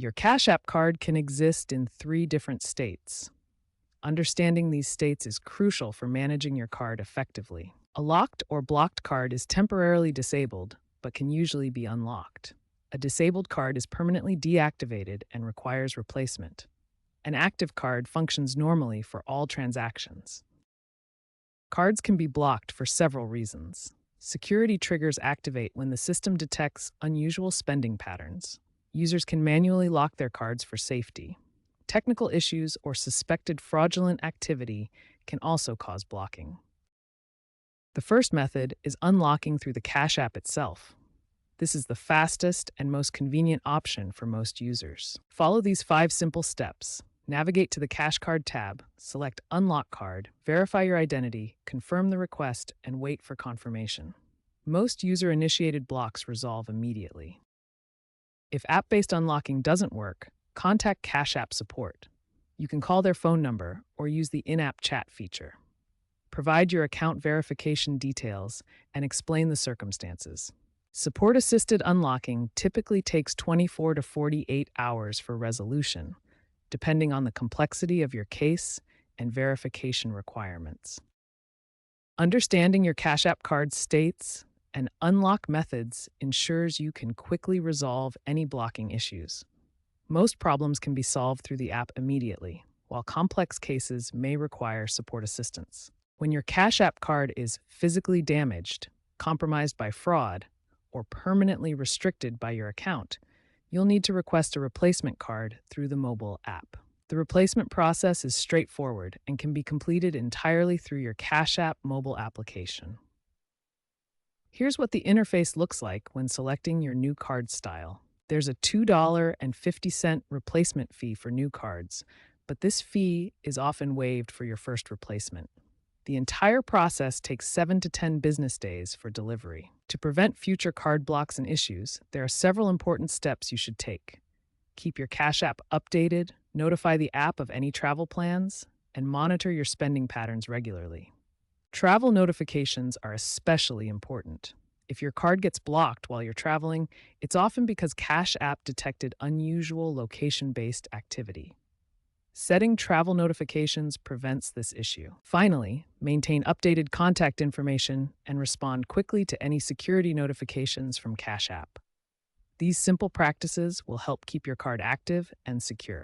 Your Cash App card can exist in three different states. Understanding these states is crucial for managing your card effectively. A locked or blocked card is temporarily disabled, but can usually be unlocked. A disabled card is permanently deactivated and requires replacement. An active card functions normally for all transactions. Cards can be blocked for several reasons. Security triggers activate when the system detects unusual spending patterns. Users can manually lock their cards for safety. Technical issues or suspected fraudulent activity can also cause blocking. The first method is unlocking through the Cash App itself. This is the fastest and most convenient option for most users. Follow these 5 simple steps. Navigate to the Cash Card tab, select Unlock Card, verify your identity, confirm the request, and wait for confirmation. Most user-initiated blocks resolve immediately. If app-based unlocking doesn't work, contact Cash App support. You can call their phone number or use the in-app chat feature. Provide your account verification details and explain the circumstances. Support-assisted unlocking typically takes 24 to 48 hours for resolution, depending on the complexity of your case and verification requirements. Understanding your Cash App card's states and unlock methods ensures you can quickly resolve any blocking issues. Most problems can be solved through the app immediately, while complex cases may require support assistance. When your Cash App card is physically damaged, compromised by fraud, or permanently restricted by your account, you'll need to request a replacement card through the mobile app. The replacement process is straightforward and can be completed entirely through your Cash App mobile application. Here's what the interface looks like when selecting your new card style. There's a $2.50 replacement fee for new cards, but this fee is often waived for your first replacement. The entire process takes 7 to 10 business days for delivery. To prevent future card blocks and issues, there are several important steps you should take. Keep your Cash App updated, notify the app of any travel plans, and monitor your spending patterns regularly. Travel notifications are especially important. If your card gets blocked while you're traveling, it's often because Cash App detected unusual location-based activity. Setting travel notifications prevents this issue. Finally, maintain updated contact information and respond quickly to any security notifications from Cash App. These simple practices will help keep your card active and secure.